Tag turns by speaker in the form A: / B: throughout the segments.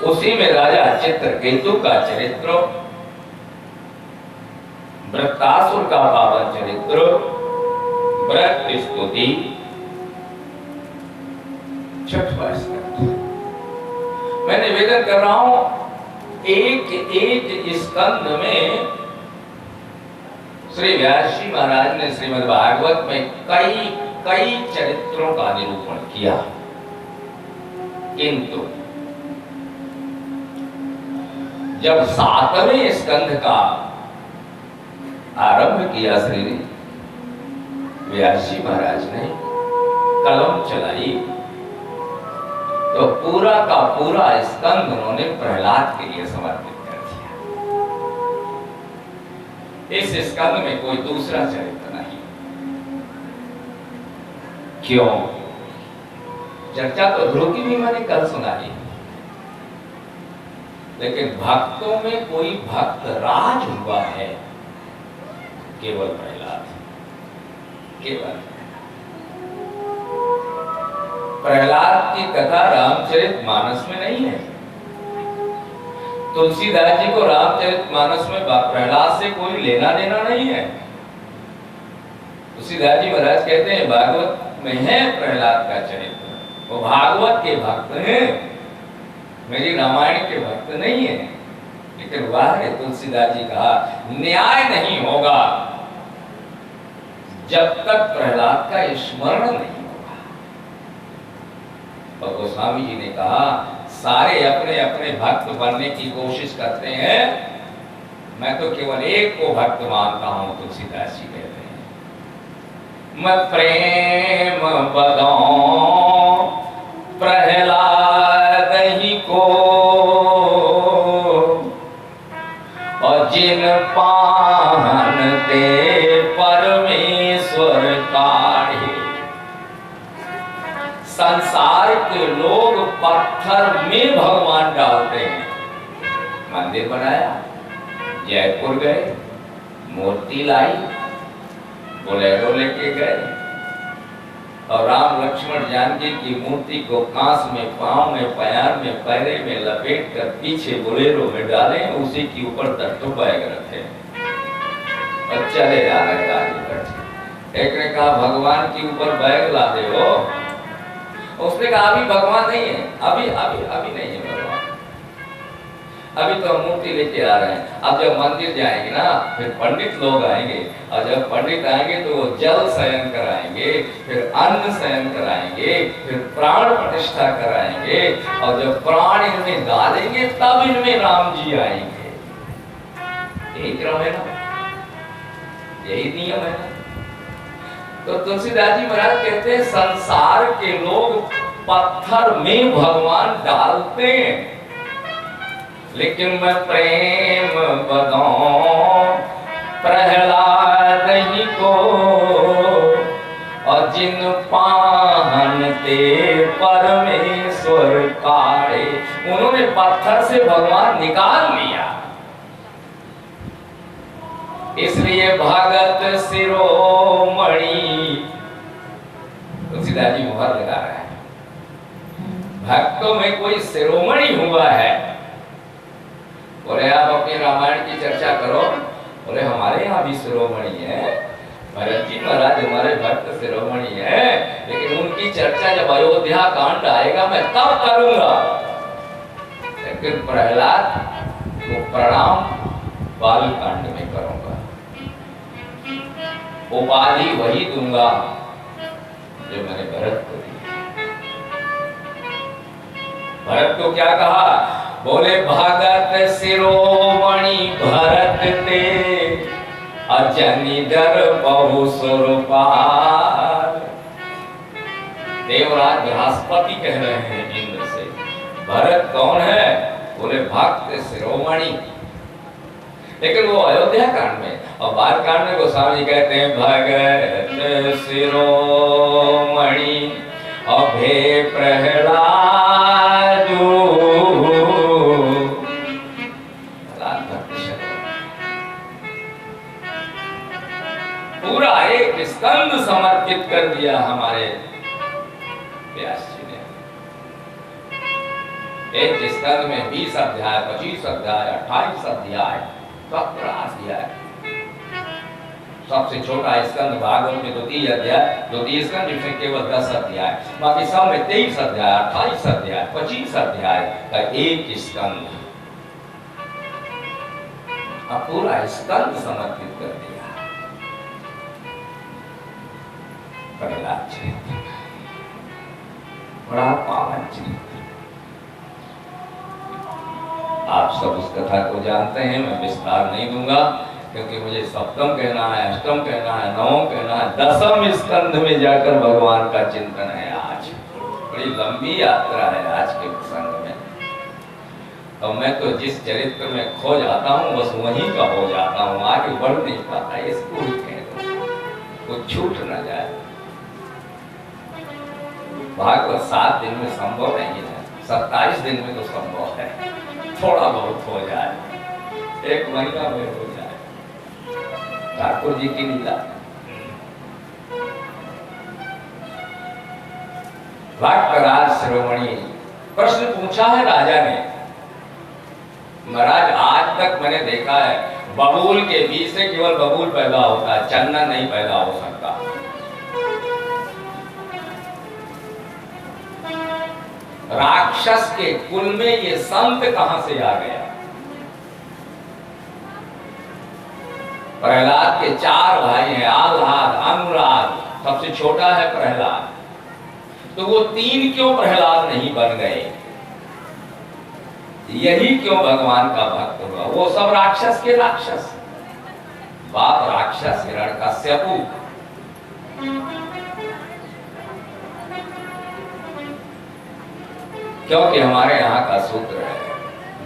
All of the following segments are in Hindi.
A: उसी में राजा चित्रकेतु का चरित्र, वृत्तासुर का पावन चरित्र, व्रत स्तुति, छठवां स्कंद। मैं निवेदन कर रहा हूं, एक एक स्कंद में श्री व्यास जी महाराज ने श्रीमद् भागवत में कई कई चरित्रों का निरूपण किया, किंतु जब 7वें स्कंद का आरंभ किया श्री व्यास जी महाराज ने, कलम चलाई, तो पूरा का पूरा स्कंद उन्होंने प्रहलाद के लिए समर्पित कर दिया। इस स्कंद में कोई दूसरा चरित्र नहीं। क्यों? चर्चा तो ध्रुव की भी मैंने कल सुनाई, लेकिन भक्तों में कोई भक्त राज हुआ है केवल प्रहलाद। केवल प्रहलाद की कथा रामचरितमानस में नहीं है। तुलसीदास जी को रामचरितमानस में प्रहलाद से कोई लेना देना नहीं है। तुलसीदास जी महाराज कहते हैं भागवत में है प्रहलाद का चरित्र, वो भागवत के भक्त हैं, मेरी रामायण के भक्त नहीं है। लेकिन वाह रे तुलसीदास जी कहा, न्याय नहीं होगा जब तक प्रहलाद का स्मरण नहीं होगा। और गोस्वामी जी ने कहा, सारे अपने अपने भक्त बनने की कोशिश करते हैं, मैं तो केवल एक को भक्त मानता हूं। तुलसीदास जी कहते हैं, मैं प्रेम बदाऊं प्रहलाद ही को, और जिन पाहनते परमेश्वर काढ़े। संसार के लोग पत्थर में भगवान डालते हैं। मंदिर बनाया, जयपुर गए, मूर्ति लाई, बोलेरो लेके गए, और राम लक्ष्मण जानकी की मूर्ति को कांस में, पांव में, प्यार में, पैरे में लपेट कर पीछे बोलेरो में डाले, उसी के ऊपर तट्टू बैग रखे और चले जा रहे गाड़ी। एक ने कहा, भगवान के ऊपर बैग ला दे हो। उसने कहा, अभी भगवान नहीं है, अभी अभी अभी नहीं है भगवान, अभी तो हम मूर्ति लेके आ रहे हैं। अब जब मंदिर जाएंगे ना, फिर पंडित लोग आएंगे, और जब पंडित आएंगे तो वो जल शयन कराएंगे, फिर अन्न शयन कराएंगे, फिर प्राण प्रतिष्ठा कराएंगे, और जब प्राण इनमें डालेंगे तब इनमें राम जी आएंगे। यही क्रम है ना, यही नियम है ना। तो तुलसीदास जी महाराज कहते हैं, संसार के लोग पत्थर में भगवान डालते हैं, लेकिन मैं प्रेम बदाऊं प्रहलाद ही को, और जिन पाहनते परमेश्वर काढ़े। उन्होंने पत्थर से भगवान निकाल लिया, इसलिए भगत शिरोमणि। तुलसीदास जी मुहर लगा रहे हैं, भक्तों में कोई शिरोमणि हुआ है। बोले, आप अपनी रामायण की चर्चा करो। बोले, हमारे यहाँ भी शिरोमणि है, भरत जी महाराज हमारे भक्त शिरोमणि है, लेकिन उनकी चर्चा जब अयोध्या कांड आएगा मैं तब करूंगा। लेकिन प्रहलाद को प्रणाम बाल कांड में करूंगा, उपाधि वही दूंगा जो मैंने भरत को दी। भरत को क्या कहा? बोले, भगत शिरोमणि भरत ते, अजनी डर बहु सुरपाल। देवराज बृहस्पति कह रहे हैं इंद्र से, भरत कौन है? बोले, भक्त शिरोमणि। लेकिन वो अयोध्या कांड में, और बाल कांड में गोस्वामी जी कहते हैं, भगत शिरोमणि अभे प्रहलाद। पूरा एक स्कंद समर्पित कर दिया हमारे व्यास जी ने। एक स्कंद में 20 अध्याय, 25 अध्याय, 28 अध्याय, 17 अध्याय। सबसे छोटा स्कंद भागवत में 2 अध्याय, 2 स्कंद जिसमें केवल 10 अध्याय, बाकी सब में 23 अध्याय, 28 अध्याय, 25 अध्याय का एक स्कंद। अब पूरा स्कंद समर्पित कर दिया प्रहलाद चरित्र, बड़ा पावन चरित्र। आप सब उस कथा को जानते हैं, मैं विस्तार नहीं दूंगा, क्योंकि मुझे सप्तम कहना है, अष्टम कहना है, नवम कहना है, 10वें स्कंध में जाकर भगवान का चिंतन है। आज बड़ी लंबी यात्रा है आज के प्रसंग में। और मैं तो जिस चरित्र में खो जाता हूँ बस वहीं का हो जाता हूँ, आगे बढ़ नहीं पाता। इसको ही कह दो, कुछ छूट न जाए। भागवत 7 दिन में संभव नहीं है, 27 दिन में तो संभव है, थोड़ा बहुत हो जाए, 1 महीना में हो जाए। ठाकुर जी की लीला। भक्तराज शिरोमणि प्रश्न पूछा है राजा ने, महाराज आज तक मैंने देखा है बबूल के बीज से केवल बबूल पैदा होता है, चंदन नहीं पैदा हो सकता। राक्षस के कुल में ये संत कहां से आ गया? प्रहलाद के 4 भाई हैं, आह्लाद, अनुराग, सबसे छोटा है प्रहलाद। तो वो 3 क्यों प्रहलाद नहीं बन गए? यही क्यों भगवान का भक्त हुआ? वो सब राक्षस के राक्षस। बाप राक्षस हिरण्यकश्यपु, क्योंकि हमारे यहाँ का सूत्र है,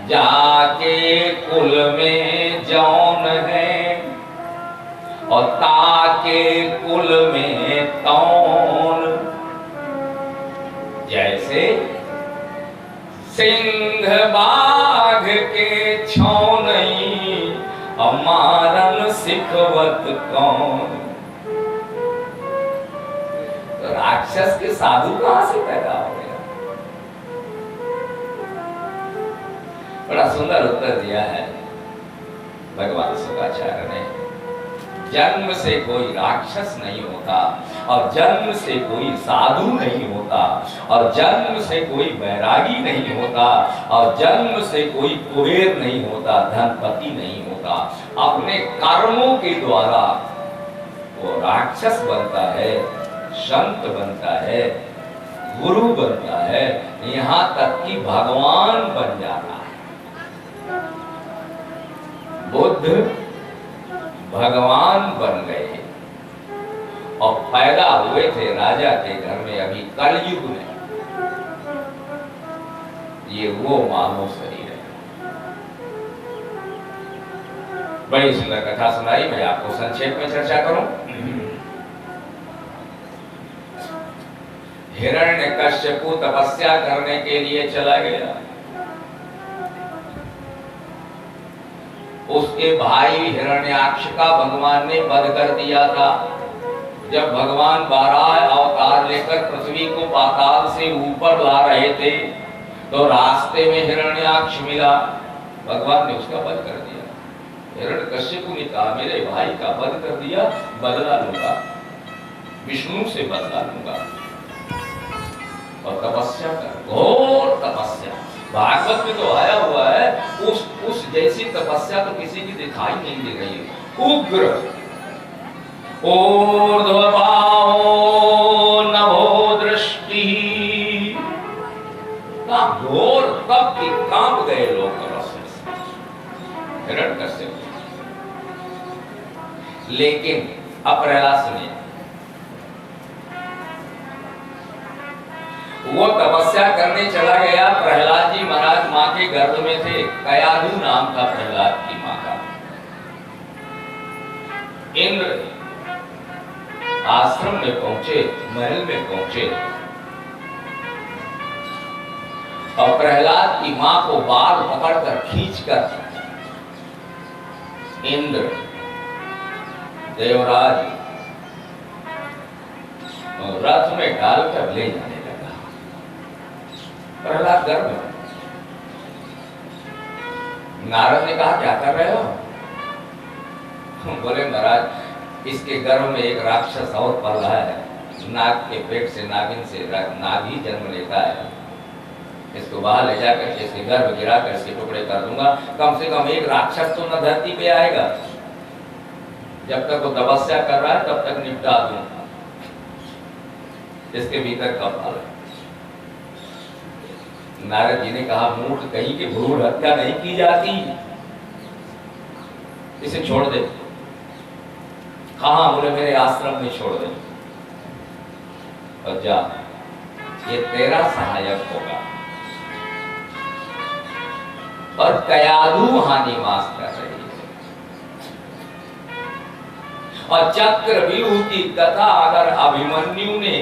A: जाके कुल में जौन है और ताके कुल में तौन। जैसे सिंह बाघ के छौनई अमारन सिखवत कौन। तो राक्षस के साधु कहां से पैदा हो गया? बड़ा सुंदर उत्तर दिया है भगवान शुक्राचार्य ने। जन्म से कोई राक्षस नहीं होता, और जन्म से कोई साधु नहीं होता, और जन्म से कोई बैरागी नहीं होता, और जन्म से कोई कुबेर नहीं होता, धनपति नहीं होता। अपने कर्मों के द्वारा वो राक्षस बनता है, संत बनता है, गुरु बनता है, यहाँ तक कि भगवान बन जाता है। बुद्ध भगवान बन गए और पैदा हुए थे राजा के घर में, अभी कलयुग में। ये वो मानव शरीर है। बड़ी सुंदर कथा सुनाई, मैं आपको संक्षेप में चर्चा करूं। हिरण्यकश्यपु तपस्या करने के लिए चला गया। उसके भाई हिरण्याक्ष का भगवान ने वध कर दिया था। जब भगवान 12 अवतार लेकर पृथ्वी को पाताल से ऊपर ला रहे थे तो रास्ते में हिरण्याक्ष मिला, भगवान ने उसका वध कर दिया। हिरण्यकश्यप ने कहा मेरे भाई का वध कर दिया, बदला लूंगा, विष्णु से बदला लूंगा। और तपस्या कर, घोर तपस्या। भागवत में तो आया हुआ है, उस जैसी तपस्या तो किसी की दिखाई नहीं दे रही है। उग्र ऊर्ध्वबाहो नभो दृष्टि, घोर तप की कांप गए लोग तपस्या से, हिरण्यकश्यप। लेकिन अब प्रहलाद सुनिए, वो तपस्या करने चला गया। प्रहलाद जी महाराज माँ के गर्भ में थे, कयाधु नाम था प्रहलाद की माँ का। इंद्र आश्रम में पहुंचे, महल में पहुंचे और प्रहलाद की माँ को बाल पकड़कर खींचकर इंद्र देवराज रथ में डालकर ले जाने लगा। प्रहलाद गर्भ में, नारद ने कहा क्या कर रहे हो? बोले महाराज इसके गर्भ में एक राक्षस और पल रहा है, नाग के पेट से नागिन से नाग ही जन्म लेता है, इसको बाहर ले जाकर इसके गर्भ गिरा कर इसके टुकड़े कर दूंगा, कम से कम एक राक्षस तो न धरती पे आएगा, जब तक वो तपस्या कर रहा है तब तक निपटा दूंगा, इसके भीतर कपाल है। नारद जी ने कहा मूर्ख कहीं की भ्रूण हत्या नहीं की जाती, इसे छोड़ दे। कहा? बोले मेरे आश्रम में छोड़ दे और जा, ये तेरा सहायक होगा। और कयादू वहां निवास कर रही है। और चक्रव्यूह की कथा अगर अभिमन्यु ने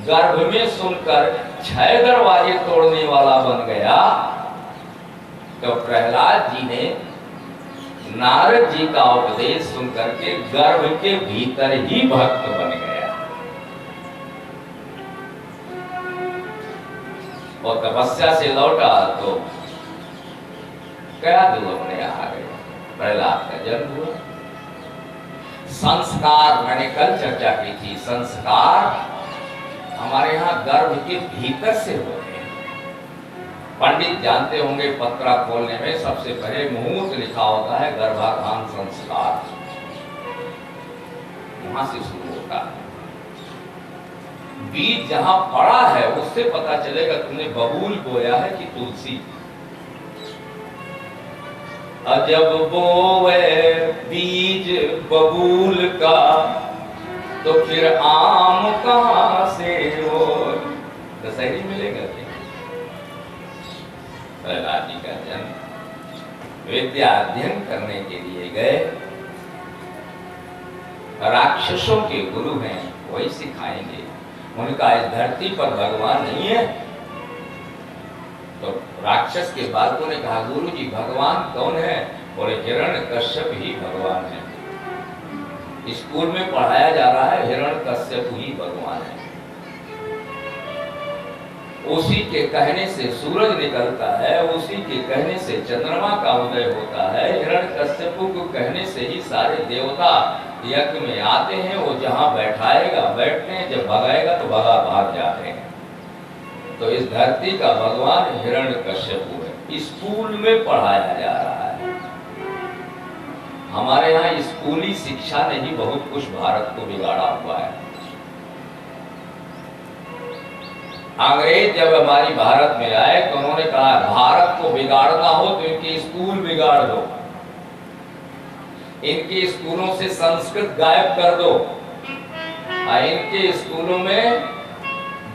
A: गर्भ में सुनकर 6 दरवाजे तोड़ने वाला बन गया, तो प्रहलाद जी ने नारद जी का उपदेश सुनकर के गर्भ के भीतर ही भक्त बन गया और तपस्या से लौटा तो क्या दू अपने आ गए, प्रहलाद का जन्म हुआ। संस्कार मैंने कल चर्चा की थी, संस्कार हमारे यहाँ गर्भ के भीतर से होते हैं। पंडित जानते होंगे पत्रा खोलने में सबसे पहले मुहूर्त लिखा होता है गर्भाधान संस्कार, वहां से शुरू होता है। बीज जहां पड़ा है उससे पता चलेगा तुमने बबूल बोया है कि तुलसी। अजब बोवे बीज बबूल का, तो फिर आम कहां से हो, दशहरी मिलेगा। प्रहलाद जी का जन्म, विद्या अध्ययन करने के लिए गए, राक्षसों के गुरु हैं वही सिखाएंगे। उनका इस धरती पर भगवान नहीं है, तो राक्षस के बालकों ने कहा गुरु जी भगवान कौन है? बोले हिरण्यकश्यप ही भगवान है। स्कूल में पढ़ाया जा रहा है हिरण्यकश्यप ही भगवान है। उसी के कहने से सूरज निकलता है, उसी के कहने से चंद्रमा का उदय होता है। हिरण्यकश्यप को कहने से ही सारे देवता यज्ञ में आते हैं। वो जहां बैठाएगा बैठते हैं, जब भगाएगा तो भगा भाग जाते हैं। तो इस धरती का भगवान हिरण्यकश्यप है, स्कूल में पढ़ाया जा रहा है। हमारे यहाँ स्कूली शिक्षा ने ही बहुत कुछ भारत को बिगाड़ा हुआ है। अंग्रेज जब हमारी भारत में आए तो उन्होंने कहा भारत को बिगाड़ना हो तो इनके स्कूल बिगाड़ दो, इनके स्कूलों से संस्कृत गायब कर दो, इनके स्कूलों में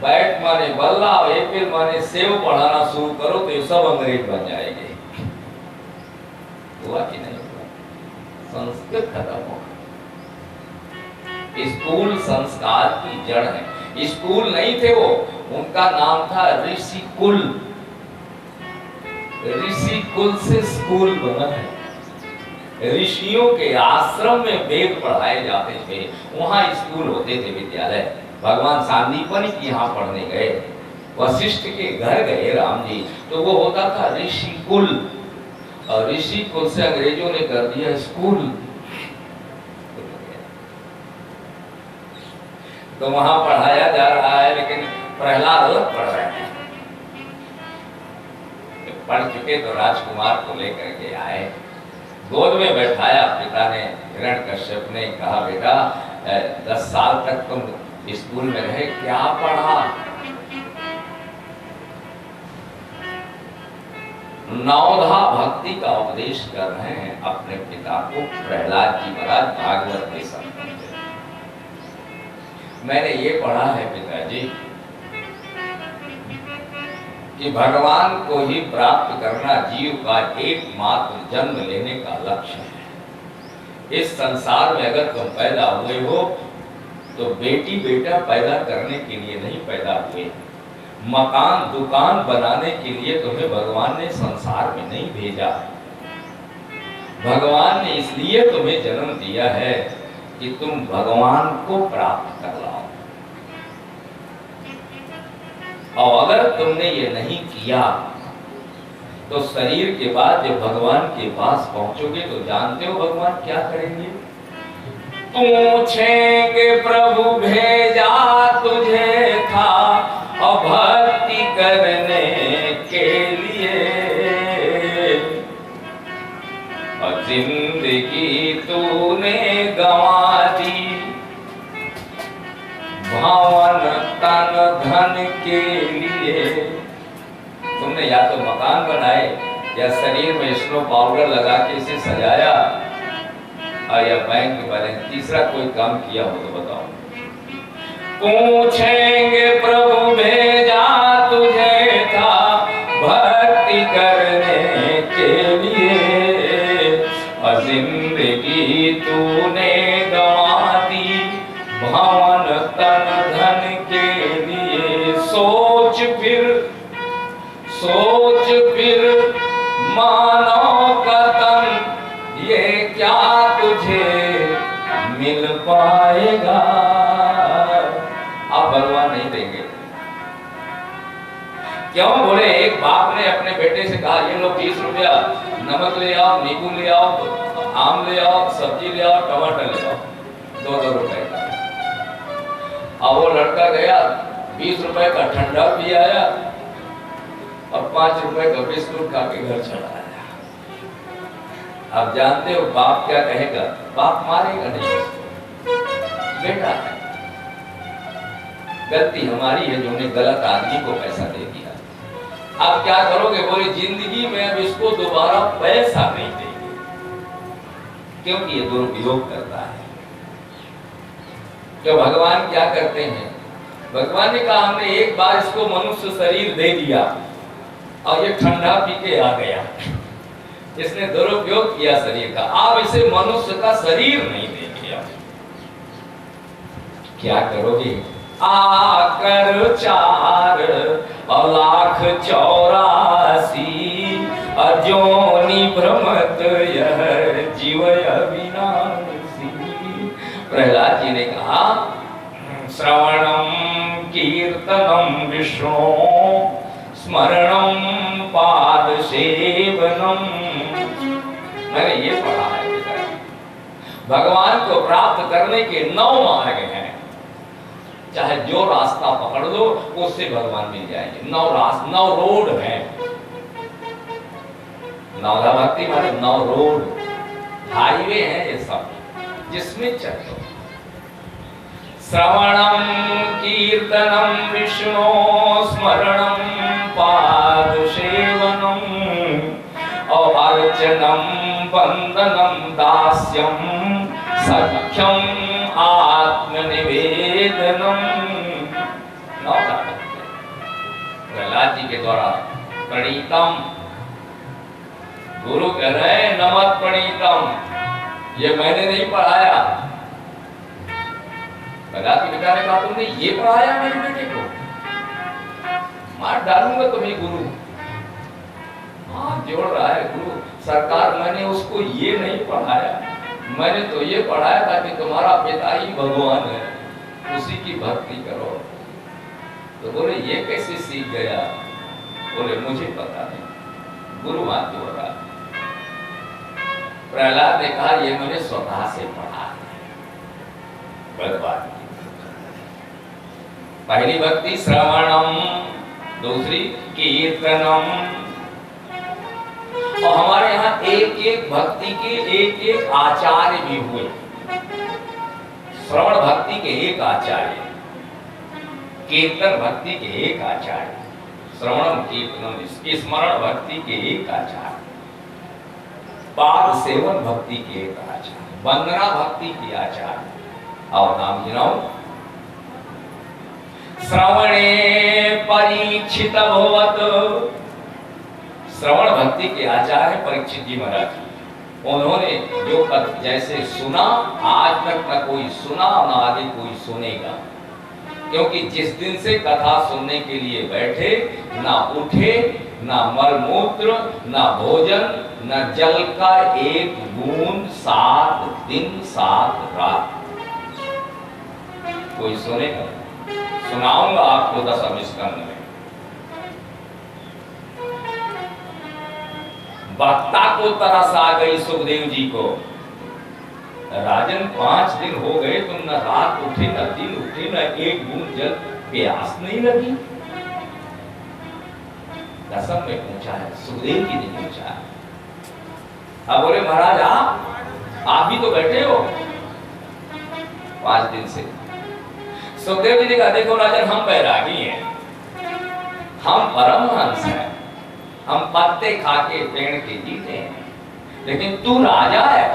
A: बैट माने बल्ला और एप्पल माने सेव पढ़ाना शुरू करो तो ये सब अंग्रेज बन जाएंगे। हुआ कि नहीं हुआ? संस्कृत खत्म हो। स्कूल संस्कार की जड़ है। स्कूल नहीं थे वो, उनका नाम था ऋषि कुल। ऋषि कुल से स्कूल बना है। ऋषियों के आश्रम में वेद पढ़ाए जाते थे, वहां स्कूल होते थे, विद्यालय। भगवान सांदीपनि की यहाँ पढ़ने गए, वशिष्ठ के घर गए राम जी, तो वो होता था ऋषि कुल, और ऋषि कुल से अंग्रेजों ने कर दिया स्कूल। तो वहां पढ़ाया जा रहा है, लेकिन प्रहलाद अलग पढ़ रहे हैं। पढ़ चुके तो राजकुमार को लेकर के आए, गोद में बैठाया पिता ने। हिरण्यकश्यप ने कहा बेटा 10 साल तक तुम स्कूल में रहे, क्या पढ़ा? 9धा भक्ति का उपदेश कर रहे हैं अपने पिता को प्रहलाद जी महाराज भागवत के संबंध। मैंने ये पढ़ा है पिताजी कि भगवान को ही प्राप्त करना जीव का एकमात्र जन्म लेने का लक्ष्य है। इस संसार में अगर तुम पैदा हुए हो तो बेटी बेटा पैदा करने के लिए नहीं पैदा हुए, मकान दुकान बनाने के लिए तुम्हें भगवान ने संसार में नहीं भेजा। भगवान ने इसलिए तुम्हें जन्म दिया है कि तुम भगवान को प्राप्त कर लाओ। और अगर तुमने ये नहीं किया तो शरीर के बाद जब भगवान के पास पहुंचोगे तो जानते हो भगवान क्या करेंगे? पूछेंगे प्रभु भेजा तुझे था और भक्ति करने के लिए, और जिंदगी तूने गंवा दी भवन तन धन के लिए। तुमने या तो मकान बनाए या शरीर में स्नो पाउडर लगा के इसे सजाया, और या बैंक बैलेंस, तीसरा कोई काम किया हो तो बताओ। पूछेंगे प्रभु भेजा तुझे था भक्ति करने के लिए, और जिंदगी तूने गंवा दी भवन तन धन के लिए। सोच फिर मानो कतन ये क्या तुझे मिल पाएगा। आप भगवान नहीं देंगे। क्यों? बोले एक बाप ने अपने बेटे से कहा ये लो 20 रुपया, नमक ले आओ, नींबू ले आओ, आम ले आओ, सब्जी ले आओ, टमाटर ले आओ, 2-2 रुपए का। अब वो लड़का गया, 20 रुपए का ठंडा पी आया और 5 रुपए का बिस्कुट खा के घर चला आया। आप जानते हो बाप क्या कहेगा? बाप मारेगा नहीं उसको, बेटा है। गलती हमारी है जो ने गलत आदमी को पैसा दे दिया। आप क्या करोगे? बोले जिंदगी में अब इसको दोबारा पैसा नहीं देंगे, क्योंकि ये दुरुपयोग करता है। तो भगवान क्या करते हैं? भगवान ने कहा हमने एक बार इसको मनुष्य शरीर दे दिया और ये ठंडा पी के आ गया, इसने दुरुपयोग किया शरीर का, आप इसे मनुष्य का शरीर नहीं देंगे। क्या करोगे? आकर 4 लाख 84 अजोनि भ्रमत यह जीव अविनाशी। प्रहलाद जी ने कहा श्रवणम कीर्तनम विष्णु स्मरणम पाद सेवनम। मैंने ये पढ़ा है भगवान को प्राप्त करने के 9 मार्ग हैं। चाहे जो रास्ता पकड़ लो उससे भगवान मिल जाएंगे। 9 रोड हैं। नवधा भक्ति माने 9 रोड, हाईवे हैं ये सब, जिसमें चलो। श्रवणम कीर्तनम विष्णु स्मरणम पाद सेवनम और अर्चनम वंदनम दास्यम सख्यम आत्मनिवेदनम। प्रहलाद जी के द्वारा प्रणीतम, गुरु कह रहे हैं नमत प्रणीतम, ये मैंने नहीं पढ़ाया। प्रहलाद के पिता ने कहा तुमने ये पढ़ाया मेरे बेटे को? मार डालूंगा तुम्हें गुरु। हाथ जोड़ रहा है गुरु, सरकार मैंने उसको ये नहीं पढ़ाया, मैंने तो ये पढ़ाया था कि तुम्हारा पिता ही भगवान है, उसी की भक्ति करो। तो बोले ये कैसे सीख गया? बोले मुझे पता नहीं, गुरु हाथ जोड़ रहा। प्रहलाद ने कहा ये मैंने स्वतः से पढ़ा है। बात पहली भक्ति श्रवणम, दूसरी कीर्तनम। और हमारे यहाँ एक भक्ति के एक आचार्य भी हुए। श्रवण भक्ति के एक आचार्य, कीर्तन भक्ति के एक आचार्य, श्रवणम कीर्तनम स्मरण भक्ति के एक आचार्य, पाद सेवन भक्ति के एक आचार्य, वंदना भक्ति के आचार्य। और नाम गिनाओ। श्रवणे परीक्षित भवत। श्रवण भक्ति के आचार्य परीक्षित जी महाराज। उन्होंने जो जैसे सुना, आज तक न कोई सुना न आगे कोई सुनेगा, क्योंकि जिस दिन से कथा सुनने के लिए बैठे, ना उठे, ना मलमूत्र, ना भोजन, न जल का एक बूंद 7 दिन 7 रात। कोई सुनेगा? सुनाऊंगा आपको 10वें स्कंद में। वक्ता को तरस आ गई सुखदेव जी को। राजन 5 दिन हो गए तुम न रात उठे न दिन उठे न एक बूंद जल प्यास नहीं लगी। दसम में पूछा है, सुखदेव जी ने पूछा है। अब बोले महाराज आप भी तो बैठे हो 5 दिन से। सुखदेव जी ने कहा देखो राजन हम बैरागी हैं, हम परमहंस हैं, हम पत्ते खा के पेड़ के जीते हैं, लेकिन तू राजा है।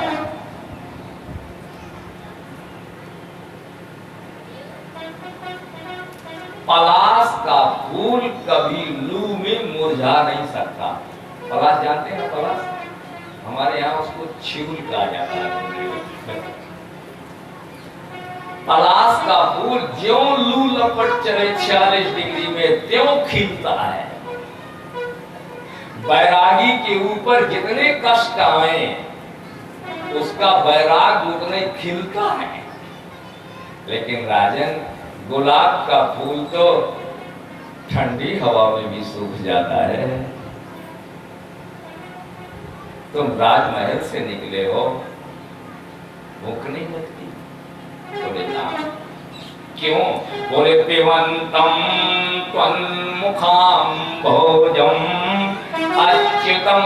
A: पलाश का फूल कभी लू में मुरझा नहीं सकता। पलाश जानते हैं पलाश? हमारे यहाँ उसको छिगुल कहा जाता है। पलाश का फूल ज्यों लू लपट चले 46 डिग्री में त्यों खिलता है। बैरागी के ऊपर जितने कष्ट आए उसका बैराग उतने खिलता है। लेकिन राजन गुलाब का फूल तो ठंडी हवा में भी सूख जाता है। तुम राजमहल से निकले हो, भूख नहीं लगती? बोले ना। क्यों? बोले पिबंतम त्वन्मुखाम भोजम अच्युतम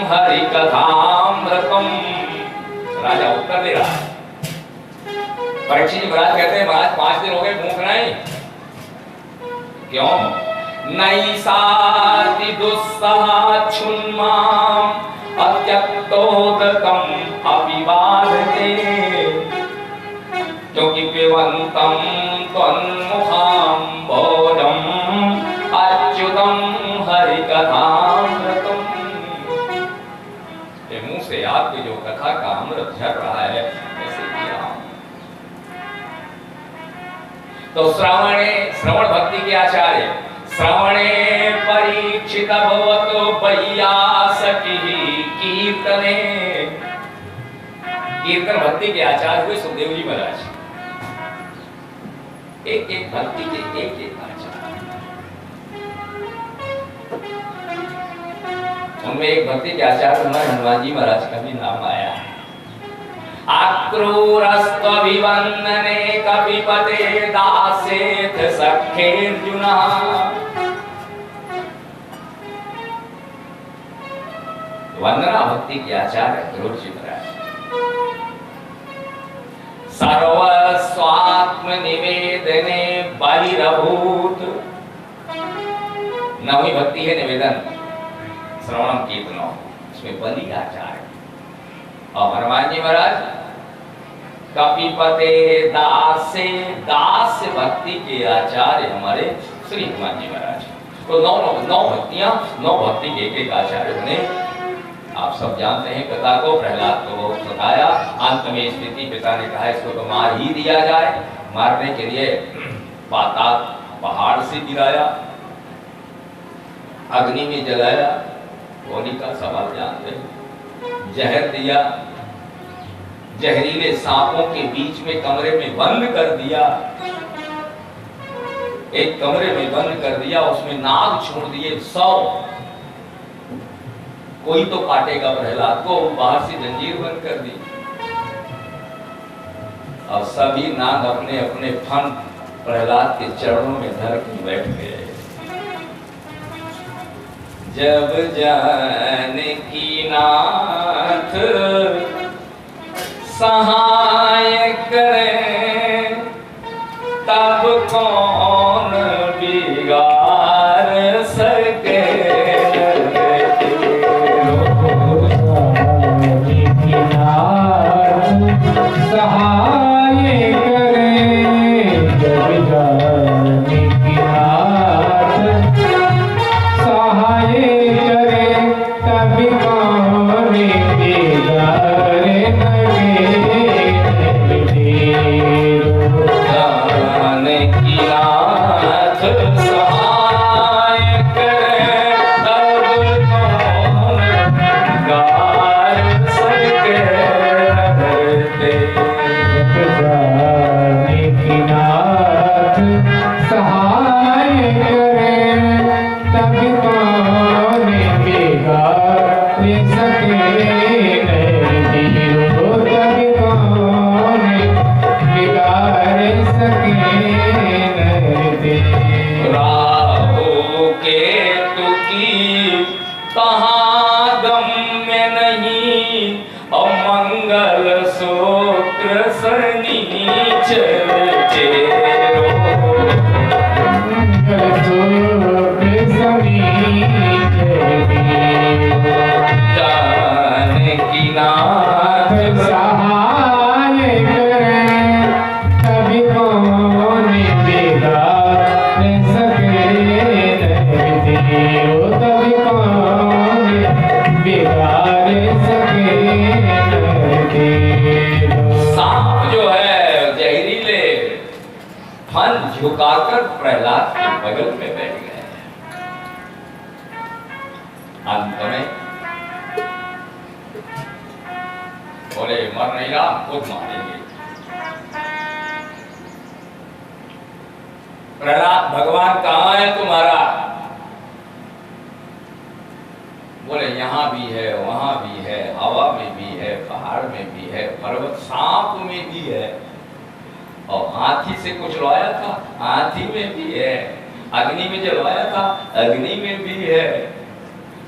A: हरिकथामृतम। राजा उत्तर दे रहा है। परीक्षित जी महाराज कहते हैं महाराज 5 दिन हो गए भूख नहीं। क्यों? नैसाति दुस्सहा छुन्माम अत्यक्तोदकम अपिवादते। क्योंकि पिबंतम त्वन्मुखाम भोजम अच्युतम हरिकथामृतम। ये मुंह से आपकी जो कथा का अमृत झर रहा है ऐसे किया। तो श्रवण भक्ति के आचार्य श्रवणे परीक्षित भवतो वैयासकिः कीर्तने। कीर्तन भक्ति के आचार्य हुए सुखदेव जी महाराज। एक एक भक्ति के एक एक आचार्य। उनमें एक भक्ति के आचार्य हमारे हनुमान जी महाराज का भी नाम आया है। आक्रूरस्त्वभिवन्दने कपिपते दासेथ सख्येऽर्जुनः। वंदना भक्ति के आचार्य क्रोध जी महाराज। सर्वस्वात्म निवेदने बहिरभूत। नवी भक्ति है निवेदन, श्रवणम कीर्तनम, इसमें बलि आचार्य। और हनुमान जी महाराज कपिपते दासे, दास भक्ति के आचार्य हमारे श्री हनुमान जी महाराज। तो नौ भक्तियां, 9 भक्ति के एक आचार्य बने। आप सब जानते हैं कथा को। प्रहलाद को बहुत सताया, अंत में स्थिति पिता ने कहा इसको तो मार ही दिया जाए। मारने के लिए पाताल पहाड़ से गिराया, अग्नि में जलाया। होली का सवाल जानते हैं। जहर दिया, जहरीले सांपों के बीच में कमरे में बंद कर दिया। एक कमरे में बंद कर दिया, उसमें नाग छोड़ दिए 100। कोई तो काटेगा प्रहलाद को, बाहर से जंजीर बंद कर दी। और सभी नाग अपने अपने फन प्रहलाद के चरणों में धर के बैठ गए। जब जानकी नाथ सहाय करे तब कौन बिगाड़ सके।
B: सहाय करे जब जानकी नाथ सहाय करे तब कौन बिगाड़
A: जानकी नाथ
B: तब कौन बिगाड़ सके
A: सांप जो है जहरीले फन झुकाकर प्रहलाद के बगल में बैठ गए। अंत में बोले मर नहीं रहा, खुद मारेंगे। प्रहलाद भगवान कहाँ है तुम्हारा? बोले यहाँ भी है, वहां भी है, हवा में भी है, पहाड़ में भी है, पर्वत सांप में भी है, और हाथी से कुछ लवाया था, हाथी में भी है, अग्नि में जलवाया था, अग्नि में भी है।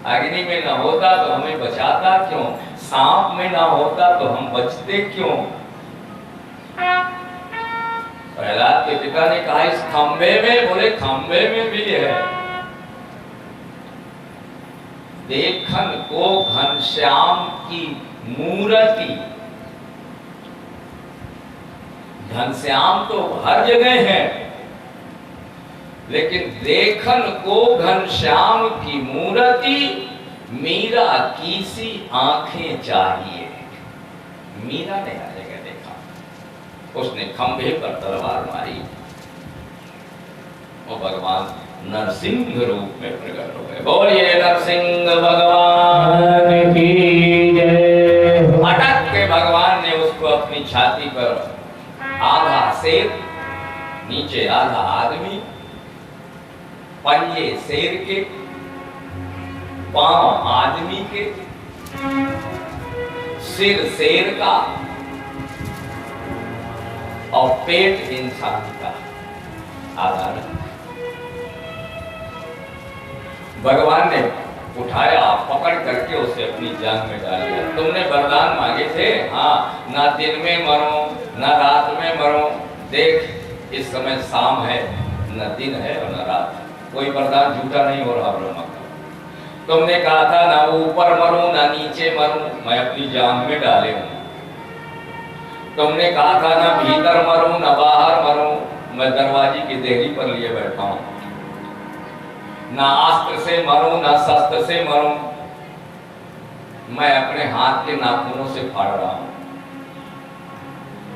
A: अग्नि में ना होता तो हमें बचाता क्यों? सांप में ना होता तो हम बचते क्यों? प्रहलाद के पिता ने कहा इस खंबे में, बोले खंबे में भी है। देखन को घनश्याम की मूर्ति, घनश्याम तो हर जगह है, लेकिन देखन को घनश्याम की मूर्ति, मीरा की सी आंखें चाहिए। मीरा ने हर जगह देखा, उसने खंभे पर तलवार मारी और भगवान नरसिंह रूप में प्रकट हो गए। बोलिए नरसिंह भगवान की जय। अटक के भगवान ने उसको अपनी छाती पर आधा शेर, नीचे आधा आदमी, पंजे शेर के, पांव आदमी के, सिर शेर का और पेट इंसान का आधार। भगवान ने उठाया, पकड़ करके उसे अपनी जान में डाल दिया। तुमने वरदान मांगे थे, हाँ, ना दिन में मरो ना रात में मरो। देख इस समय शाम है, न दिन है और न रात। कोई वरदान झूठा नहीं हो रहा ब्रह्मा का। तुमने कहा था ना ऊपर मरूं ना नीचे मरूं, मैं अपनी जान में डाले हूं। तुमने कहा था ना भीतर मरूं ना बाहर मरूं, मैं दरवाजे की देहरी पर लिए बैठा हूं। ना अस्त्र से मरूं ना शस्त्र से मरूं, मैं अपने हाथ के नाखूनों से फाड़ रहा हूं।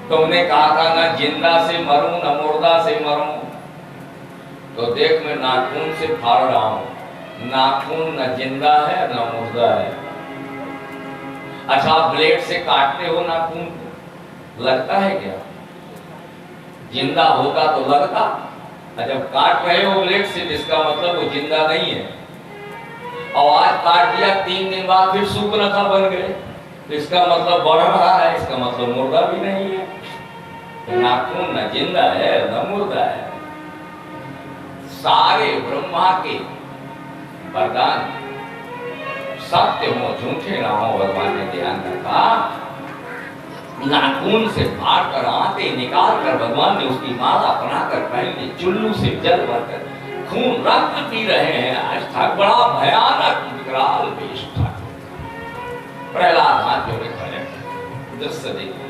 A: तुमने कहा था ना जिंदा से मरूं ना मुर्दा से मरूं, तो देख मैं नाखून से फाड़ रहा हूं। नाखून न जिंदा है न मुर्दा है। अच्छा, ब्लेड से काटते हो नाखून को, लगता है क्या? जिंदा होता तो लगता। जब काट रहे हो ब्लेड से, इसका मतलब वो जिंदा नहीं है। और आज काट दिया, 3 दिन बाद फिर सूर्पनखा बन गए, तो इसका मतलब बढ़ रहा है, इसका मतलब मुर्दा भी नहीं है। तो नाखून न जिंदा है न मुर्दा है। सारे ब्रह्मा के वरदान सत्य हो झूठे ना हो, भगवान ने ध्यान रखा। नाखून से फाड़ कर आते निकाल कर भगवान ने उसकी माला बनाकर पहन ली। चुल्लू से जल भरकर खून रक्त पी रहे हैं। आज था बड़ा भयानक विकराल वेश था। प्रहलाद हाथ जोड़े खड़े, दृश्य देखो।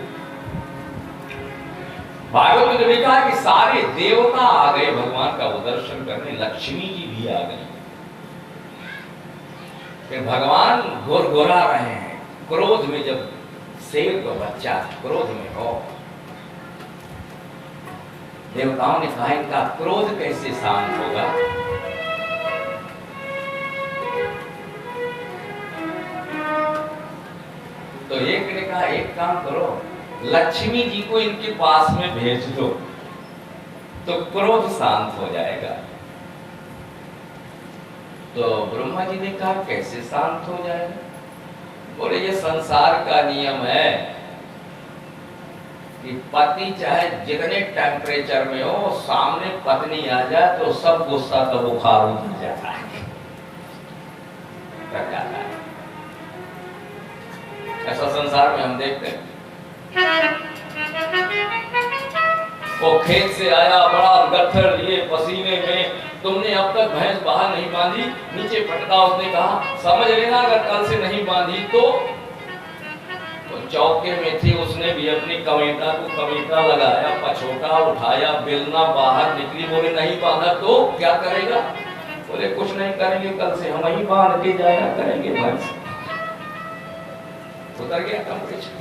A: भागवत में लिखा कि सारे देवता आ गए भगवान का वो दर्शन करने, लक्ष्मी जी भी आ गई। फिर भगवान गुरगुरा रहे हैं। क्रोध में, जब शेर का बच्चा क्रोध में हो, देवताओं ने कहा इनका क्रोध कैसे शांत होगा? तो एक ने कहा एक काम करो, लक्ष्मी जी को इनके पास में भेज दो तो क्रोध शांत हो जाएगा। तो ब्रह्मा जी ने कहा कैसे शांत हो जाएगा? बोले ये संसार का नियम है कि पति चाहे जितने टेम्परेचर में हो, सामने पत्नी आ जाए तो सब गुस्सा का बुखार उतर जाता है, कर जाता है। ऐसा संसार में हम देखते हैं। वो खेत से आया, बड़ा गट्ठर लिए पसीने में, तुमने अब तक भैंस बाहर नहीं बांधी, नीचे पटका। उसने कहा समझ लेना अगर कल से नहीं बांधी तो चौके में थी, उसने भी अपनी कमेटा को कमेटा लगाया, पछोटा उठाया, बेलना बाहर निकली। बोले नहीं बांधा तो क्या करेगा? बोले कुछ नहीं करेंगे, कल से हम ही बांध के जाया करेंगे भैंस। उतर गया टेम्परेचर।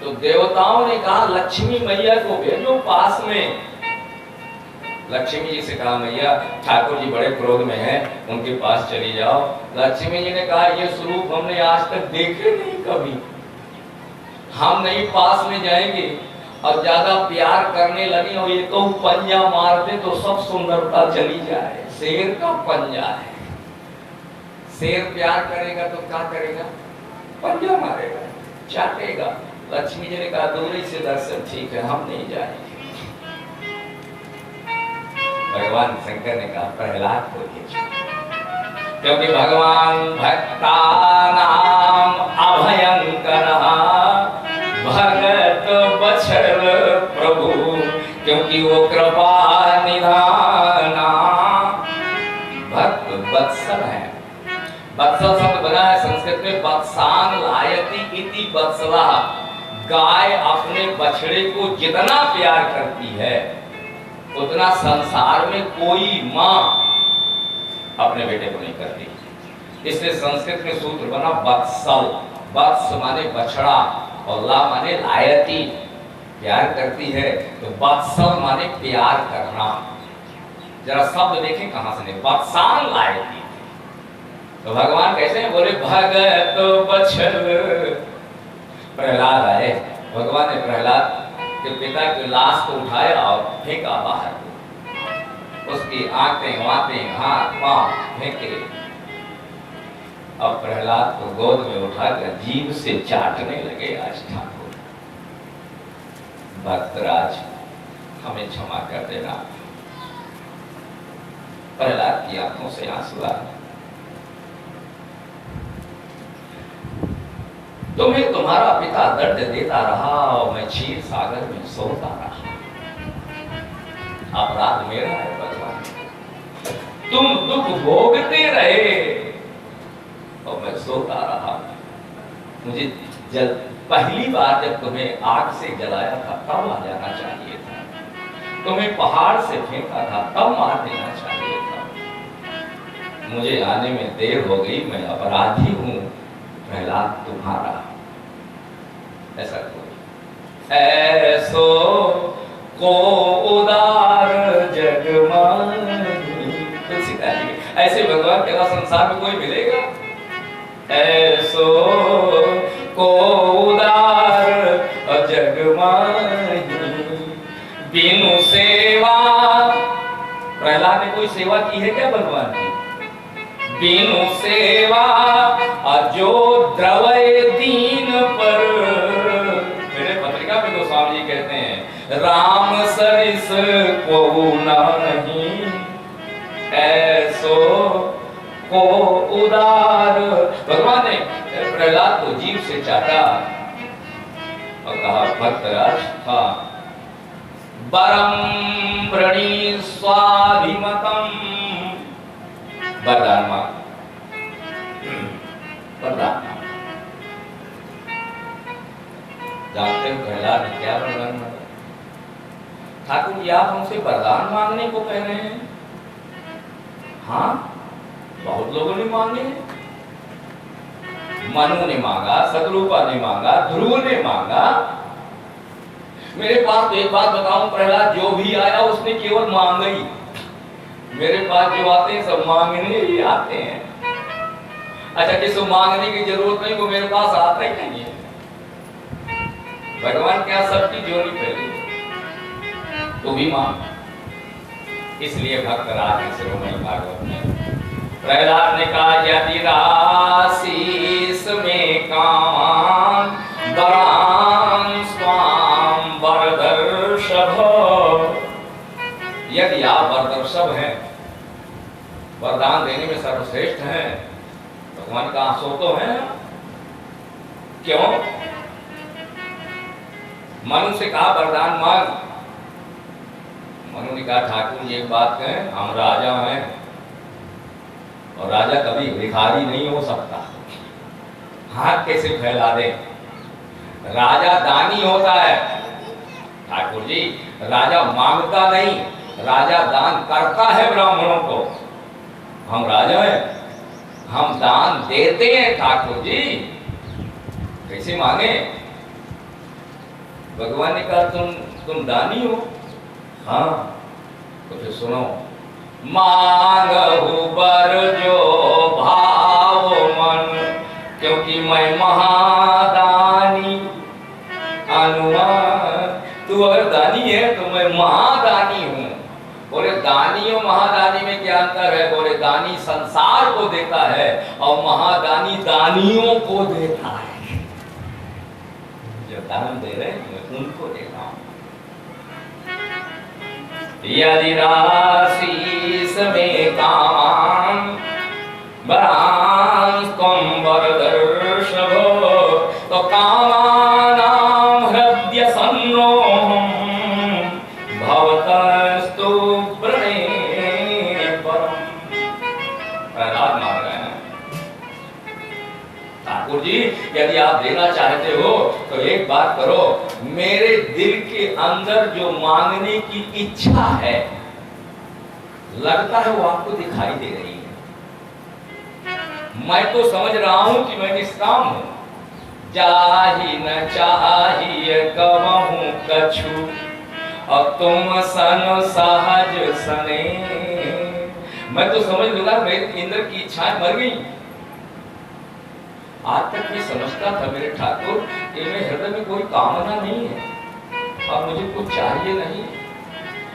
A: तो देवताओं ने कहा लक्ष्मी मैया को भेजो पास में। लक्ष्मी जी से कहा मैया ठाकुर जी बड़े क्रोध में हैं, उनके पास चली जाओ। लक्ष्मी जी ने कहा ये स्वरूप हमने आज तक देखे नहीं कभी, हम नहीं पास में जाएंगे। और ज्यादा प्यार करने लगी और ये तो पंजा मारते तो सब सुंदरता चली जाए। शेर का पंजा है, शेर प्यार करेगा तो क्या करेगा? पंजा मारेगा, चाटेगा। लक्ष्मी जी ने कहा दूरी से दर्शन ठीक है, हम नहीं जाएंगे। भगवान शंकर ने कहा प्रहलाद को भेजो, क्योंकि भगवान भक्तानाम अभयंकर भगत बछर प्रभु, क्योंकि वो कृपा निधाना। भक्त वत्सल है। वत्सल शब्द बना है संस्कृत में वत्सान लायति इति वत्सला। गाय अपने बछड़े को जितना प्यार करती है उतना संसार में कोई माँ अपने बेटे को नहीं करती। इसलिए संस्कृत में सूत्र बना वत्सल। वत्स माने बछड़ा और ला माने लायती, प्यार करती है। तो वत्सल माने प्यार करना। जरा शब्द देखें कहां से, वत्सान लायती। तो भगवान कैसे हैं? बोले भगत बछल। प्रहलाद आए, भगवान ने प्रहलाद के पिता की लाश को उठाया और फेंका बाहर। उसकी आंखें वातें हाथ पांव फेंके। अब प्रहलाद को गोद में उठाकर जीभ से चाटने लगे। आज ठाकुर भक्तराज हमें क्षमा कर देना। प्रहलाद की आंखों से आंसू आ। तुम्हें तुम्हारा पिता दर्द देता रहा और मैं क्षीर सागर में सोता रहा। अपराध मेरा है भगवान, तुम दुख भोगते रहे और मैं सोता रहा। मुझे जब पहली बार जब तुम्हें आग से जलाया था तब आ जाना चाहिए था, तुम्हें पहाड़ से फेंका था तब मार देना चाहिए था। मुझे आने में देर हो गई, मैं अपराधी हूं प्रहलाद तुम्हारा। ऐसा कोई ऐसो को उदार जग ऐसे भगवान के संसार में कोई मिलेगा? ऐसो को उदार जग बिनु सेवा। प्रहलाद ने कोई सेवा की है क्या भगवान की? बिनु सेवा जो द्रवय दीन पर। मेरे पत्रिका में गोस्वामी जी कहते हैं राम सरिस को नहीं, ऐसो को उदार। भगवान ने प्रहलाद को जीभ से चाटा और कहा भक्तराज हाँ परम प्रणि स्वाभिमतम। वरदान मां, वरदान जानते हो प्रहलाद ने क्या वरदान मांगा? ठाकुर जी आप हमसे वरदान मांगने को कह रहे हैं? हाँ बहुत लोगों ने मांगे। मनु ने मांगा, सतरूपा ने मांगा, ध्रुव ने मांगा। मेरे पास तो एक बात बताऊं प्रहलाद, जो भी आया उसने केवल मांगा ही। मेरे पास जो आते हैं सब मांगने ही आते हैं। अच्छा किसी मांगने की जरूरत नहीं, वो मेरे पास आता ही नहीं है। भगवान क्या सबकी जोड़ी पहले तो भी मांग। इसलिए भक्त राज श्रीमद् भागवत में प्रहलाद ने कहा यदि राशीस में कामान वरान स्वाम वरदर्शभ। यदि आप वरदर्शभ हैं, वरदान देने में सर्वश्रेष्ठ हैं, भगवान का सो तो है। क्यों? मनु से कहा वरदान मांग। मनु ने कहा ठाकुर जी एक बात कहें, हम राजा हैं और राजा कभी भिखारी नहीं हो सकता। हाथ कैसे फैला दे? राजा दानी होता है। ठाकुर जी राजा मांगता नहीं, राजा दान करता है ब्राह्मणों को। हम राजा हैं, हम दान देते हैं ठाकुर जी। कैसे मांगे? भगवान ने कहा तुम दानी हो। हाँ, तो फिर सुनो, मांगहु बर जो भाव मन, क्योंकि मैं महादानी अनुमान। तू अगर दानी है तो मैं महादानी हूं। बोले दानी और महादानी में क्या अंतर है? बोले दानी संसार को देता है और महादानी दानियों को देता है। जो दान दे रहे हैं मैं उनको देता हूं। यदि राशीस में काम बरांस्तम वरदर्शभो, तो कामानां हृदय सन्नोहम् भवतस्तु प्रणय परम। प्रहलाद मान रहे हैं, ठाकुर जी यदि आप देना चाहते हो तो एक बात करो, मेरे दिल के अंदर जो मांगने की इच्छा है, लगता है वो आपको दिखाई दे रही है। मैं तो समझ रहा हूं कि मैं निष्काम हूं। जाहि न चाहिए कवहूं कछु, और तुम सन सहज सने। मैं तो समझ लूंगा मेरे इंद्र की इच्छाएं मर गई। आज तक मैं समझता था मेरे ठाकुर कि मेरे हृदय में कोई कामना नहीं है और मुझे कुछ चाहिए नहीं।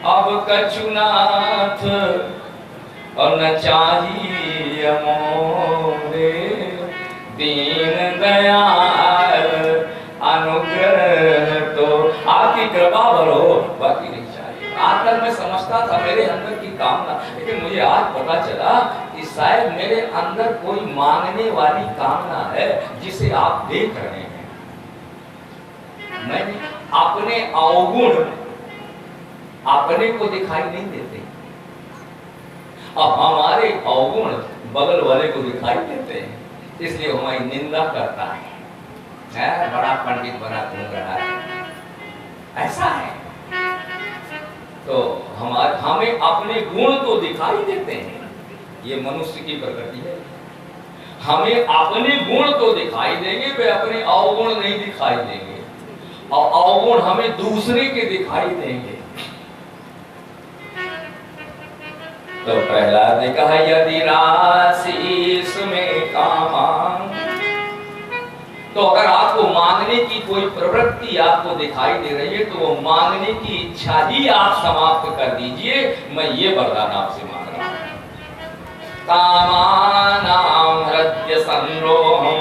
A: अब कछुनाथ और न चाहिए मोरे, दीन दयाल अनुग्रह तो आपकी कृपा भरो, बाकी नहीं चाहिए। आज तक मैं समझता था मेरे अंदर की कामना, लेकिन मुझे आज पता चला कि शायद मेरे अंदर कोई मांगने वाली कामना है जिसे आप देख रहे हैं। मैंने अपने अवगुण अपने को दिखाई नहीं देते, अब हमारे अवगुण बगल वाले को दिखाई देते हैं, इसलिए हमारी निंदा करता है, बड़ा पंडित बना घूम रहा है, ऐसा है। तो हमें अपने गुण तो दिखाई देते हैं, ये मनुष्य की प्रकृति है। हमें अपने गुण तो दिखाई देंगे, वे अपने अवगुण नहीं दिखाई देंगे, और अवगुण हमें दूसरे के दिखाई देंगे। तो प्रहलाद ने कहा, यदि राशीस में कामां, तो अगर आपको मांगने की कोई प्रवृत्ति आपको दिखाई दे रही है तो वो मांगने की इच्छा ही आप समाप्त कर दीजिए। मैं ये वरदान आपसे मांग रहा हूं, कामानां हृदय संरोहम्।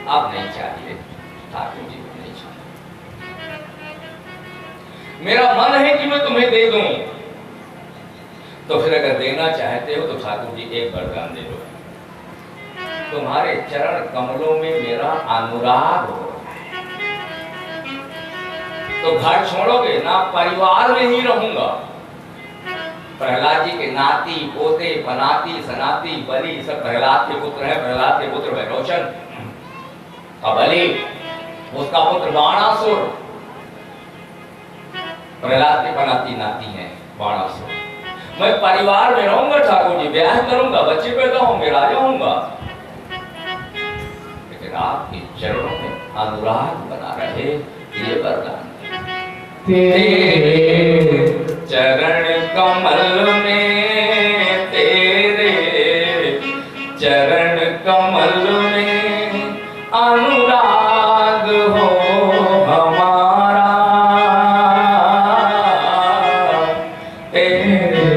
A: आप नहीं चाहिए ठाकुर जी को, नहीं चाहिए। मेरा मन है कि मैं तुम्हें दे दूं, तो फिर अगर देना चाहते हो तो ठाकुर जी एक वरदान दे दो, तुम्हारे चरण कमलों में मेरा अनुराग हो रहा है। तो घर छोड़ोगे ना, परिवार में ही रहूंगा। प्रहलाद जी के नाती पोते पनाती सनाती बलि सब प्रहलाद के पुत्र हैं। प्रहलाद के पुत्र वैरोचन, और बलि उसका पुत्र बाणासुर। प्रहलाद के पनाती नाती हैं बाणासुर। मैं परिवार में रहूंगा ठाकुर जी, ब्याह करूंगा, बच्चे पैदा होंगे, राजा होऊंगा, आपके चरणों में अनुराग बना रहे, ये वरदान। तेरे चरण कमल में, तेरे चरण कमल में अनुराग हो हमारा। तेरे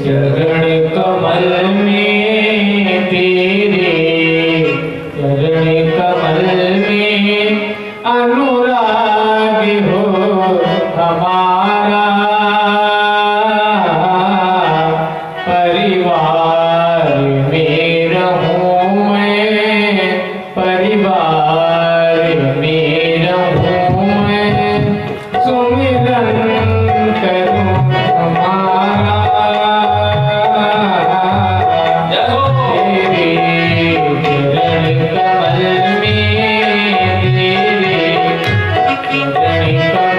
B: चरण कमल में, तेरे चरण कमल में अनुराग हो हमारा। परिवार में रहूं मैं, परिवार में रहूं मैं, सुमिरन करूं हमारा। तेरे चरण कमल में, तेरे चरण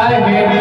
B: है